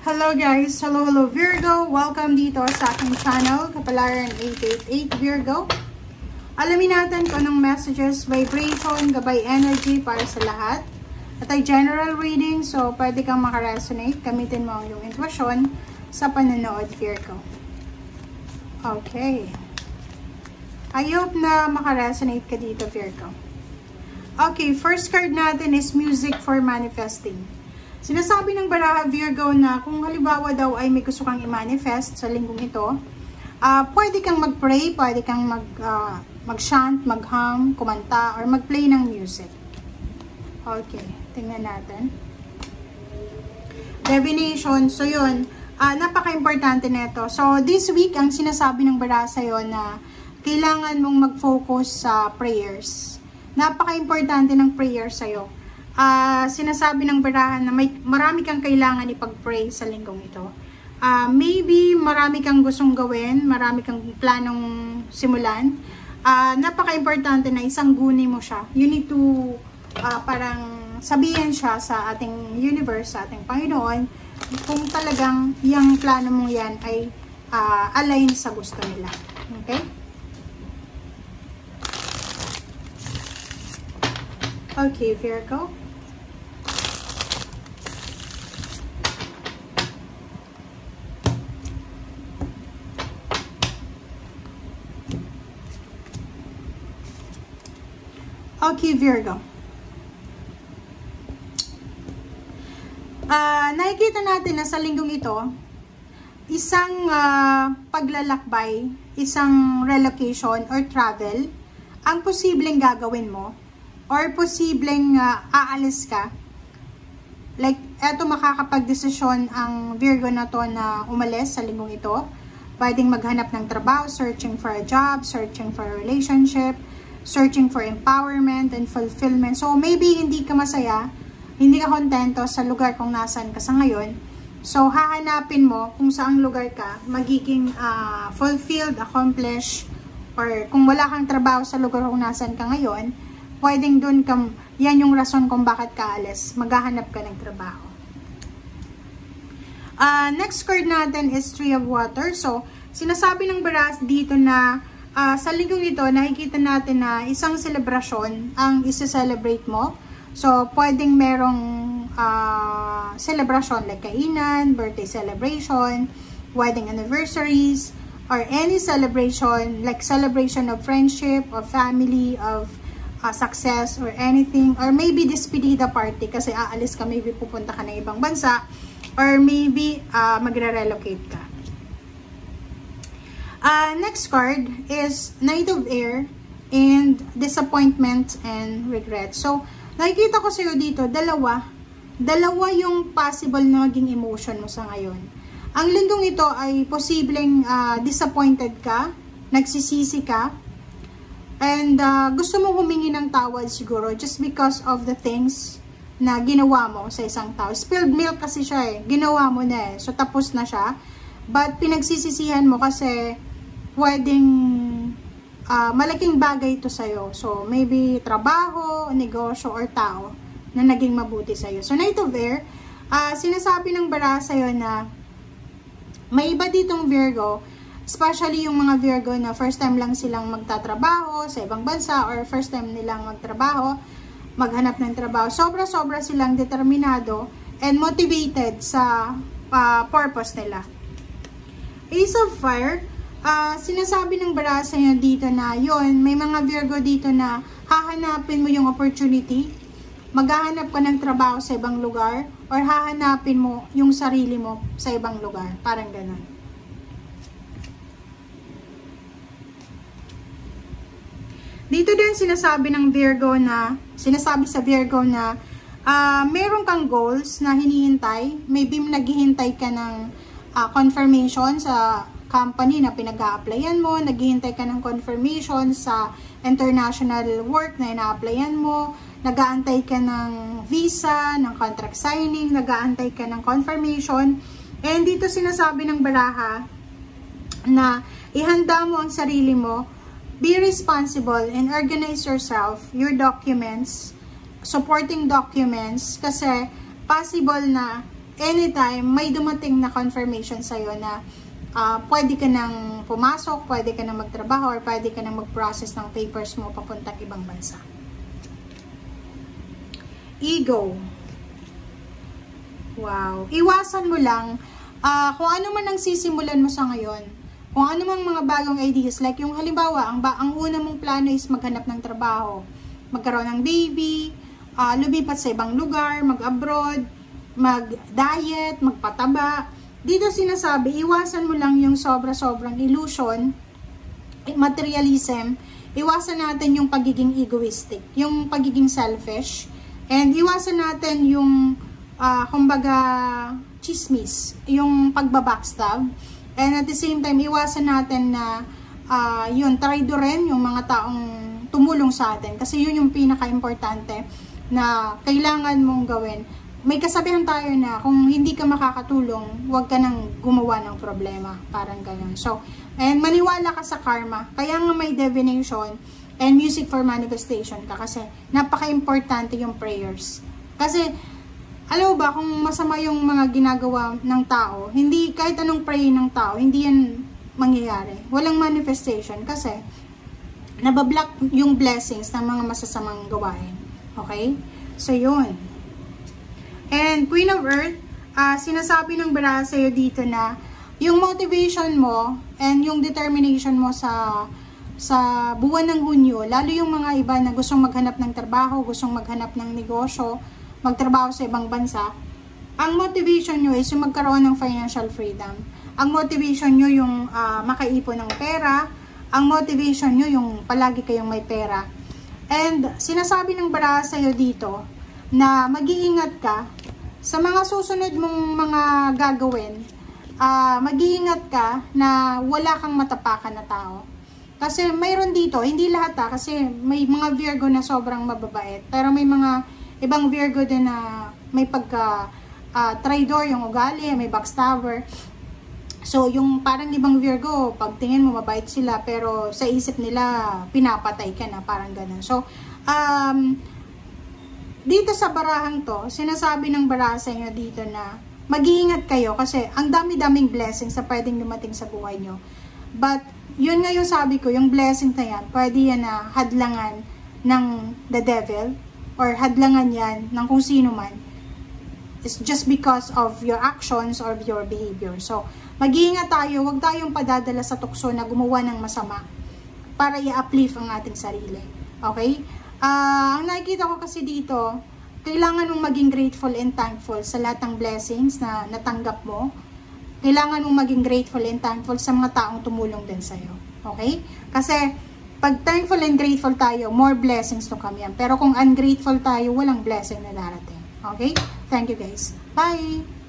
Hello guys! Hello Virgo! Welcome dito sa aking channel, Kapalaran 888 Virgo. Alamin natin kung anong messages, vibration, gabay energy para sa lahat. At ay general reading, so pwede kang makaresonate. Gamitin mo ang iyong intuition sa panonood, Virgo. Okay. I hope na makaresonate ka dito, Virgo. Okay, first card natin is Music for Manifesting. Sinasabi ng baraha, Virgo, na kung halimbawa daw ay may gusto kang i-manifest sa linggong ito, pwede kang mag-pray, pwede kang mag-chant, mag-hum, kumanta, or mag-play ng music. Okay, tingnan natin. Divination, so yun, napaka-importante nito. So, this week, ang sinasabi ng baraha sa'yo na kailangan mong mag-focus sa prayers. Napaka-importante ng prayers sa'yo. Sinasabi ng barahan na marami kang kailangan ipag-pray sa linggong ito. Maybe marami kang gustong gawin, marami kang planong simulan. Napaka-importante na isang guni mo siya. You need to parang sabihin siya sa ating universe, sa ating Panginoon, kung talagang yung plano mo yan ay align sa gusto nila. Okay? Okay, Virgo. Okay, Virgo. Nakikita natin na sa linggong ito, isang paglalakbay, isang relocation or travel, ang posibleng gagawin mo, or posibleng aalis ka. Like, eto makakapag-desisyon ang Virgo na to na umalis sa linggong ito. Pwedeng maghanap ng trabaho, searching for a job, searching for a relationship, searching for empowerment and fulfillment. So, maybe hindi ka masaya, hindi ka kontento sa lugar kung nasaan ka sa ngayon. So, hahanapin mo kung saang lugar ka, magiging fulfilled, accomplished, or kung wala kang trabaho sa lugar kung nasaan ka ngayon, pwedeng dun ka, yan yung rason kung bakit ka alis, maghahanap ka ng trabaho. Next card natin is Three of Water. So, sinasabi ng baras dito na sa linggong ito, nakikita natin na isang selebrasyon ang isa-celebrate mo. So, pwedeng merong celebration like kainan, birthday celebration, wedding anniversaries, or any celebration like celebration of friendship, of family, of success, or anything. Or maybe despedida party kasi aalis ka, maybe pupunta ka ng ibang bansa, or maybe magre-relocate ka. Next card is Knight of Air and Disappointment and Regret. So, nakikita ko sa'yo dito, dalawa yung possible na maging emotion mo sa ngayon. Ang linggong ito ay posibleng disappointed ka, nagsisisi ka, and gusto mo humingi ng tawad siguro just because of the things na ginawa mo sa isang tao. Spilled milk kasi siya eh, ginawa mo na eh, so tapos na siya. But pinagsisisihan mo kasi pwedeng malaking bagay ito sa'yo. So, maybe trabaho, negosyo, or tao na naging mabuti sa'yo. So, Knight of Air, sinasabi ng bara sa'yo na may iba ditong Virgo, especially yung mga Virgo na first time lang silang magtatrabaho sa ibang bansa, or first time nilang magtrabaho, maghanap ng trabaho. Sobra-sobra silang determinado and motivated sa purpose nila. Ace of Fire, sinasabi ng barasa nyo dito na yon, may mga Virgo dito na hahanapin mo yung opportunity, maghahanap ka ng trabaho sa ibang lugar, or hahanapin mo yung sarili mo sa ibang lugar. Parang ganun. Dito din sinasabi sa Virgo na meron kang goals na hinihintay, maybe naghihintay ka ng confirmation sa company na pinag-a-applyan mo, naghihintay ka ng confirmation sa international work na ina-applyan mo, nag-aantay ka ng visa, ng contract signing, nag-aantay ka ng confirmation. And dito sinasabi ng baraha na ihanda mo ang sarili mo, be responsible and organize yourself, your documents, supporting documents, kasi possible na anytime may dumating na confirmation sa'yo na pwede ka nang pumasok, pwede ka nang magtrabaho, or pwede ka nang mag-process ng papers mo papuntang ibang bansa. Ego. Wow. Iwasan mo lang kung ano man ang sisimulan mo sa ngayon. Kung ano mang mga bagong ideas. Like yung halimbawa, ang una mong plano is maghanap ng trabaho. Magkaroon ng baby, lumipat sa ibang lugar, mag-abroad, mag-diet, magpataba. Dito sinasabi, iwasan mo lang yung sobra-sobrang illusion, materialism. Iwasan natin yung pagiging egoistic, yung pagiging selfish. And iwasan natin yung, kumbaga, chismis, yung pagbabackstab. And at the same time, iwasan natin na, yun, traidorin yung mga taong tumulong sa atin. Kasi yun yung pinaka-importante na kailangan mong gawin. May kasabihan tayo na kung hindi ka makakatulong, huwag ka nang gumawa ng problema. Parang ganun. So, and maniwala ka sa karma. Kaya nga may divination and music for manifestation ka. Kasi napaka-importante yung prayers. Kasi, alam mo ba, kung masama yung mga ginagawa ng tao, hindi, kahit anong pray ng tao, hindi yan mangyayari. Walang manifestation kasi nabablock yung blessings ng mga masasamang gawain. Okay? So, yun. And Queen of Earth, sinasabi ng bara sa'yo dito na yung motivation mo and yung determination mo sa buwan ng Hunyo, lalo yung mga iba na gustong maghanap ng trabaho, gustong maghanap ng negosyo, magtrabaho sa ibang bansa, ang motivation nyo is yung magkaroon ng financial freedom. Ang motivation nyo yung makaipon ng pera. Ang motivation nyo yung palagi kayong may pera. And sinasabi ng bara sa'yo dito na mag-iingat ka sa mga susunod mong mga gagawin. Mag-iingat ka na wala kang matapakan na tao. Kasi mayroon dito, hindi lahat kasi may mga Virgo na sobrang mababait. Pero may mga ibang Virgo din na may pagka traidor yung ugali, may backstabber. So, yung parang ibang Virgo, pag tingin mo mabait sila, pero sa isip nila, pinapatay ka na, parang ganun. So, dito sa barahang to, sinasabi ng baraha sa inyo dito na mag-iingat kayo kasi ang dami-daming blessings na pwedeng dumating sa buhay nyo. But, yun nga yung sabi ko, yung blessing na yan, pwede yan na hadlangan ng the devil or hadlangan yan ng kung sino man. It's just because of your actions or your behavior. So, mag-iingat tayo, huwag tayong padadala sa tukso na gumawa ng masama para i-uplift ang ating sarili. Okay? Ang nakikita ko kasi dito, kailangan mong maging grateful and thankful sa lahat ng blessings na natanggap mo. Kailangan mong maging grateful and thankful sa mga taong tumulong din sa'yo. Okay? Kasi, pag thankful and grateful tayo, more blessings to come yan. Pero kung ungrateful tayo, walang blessing na darating. Okay? Thank you guys. Bye!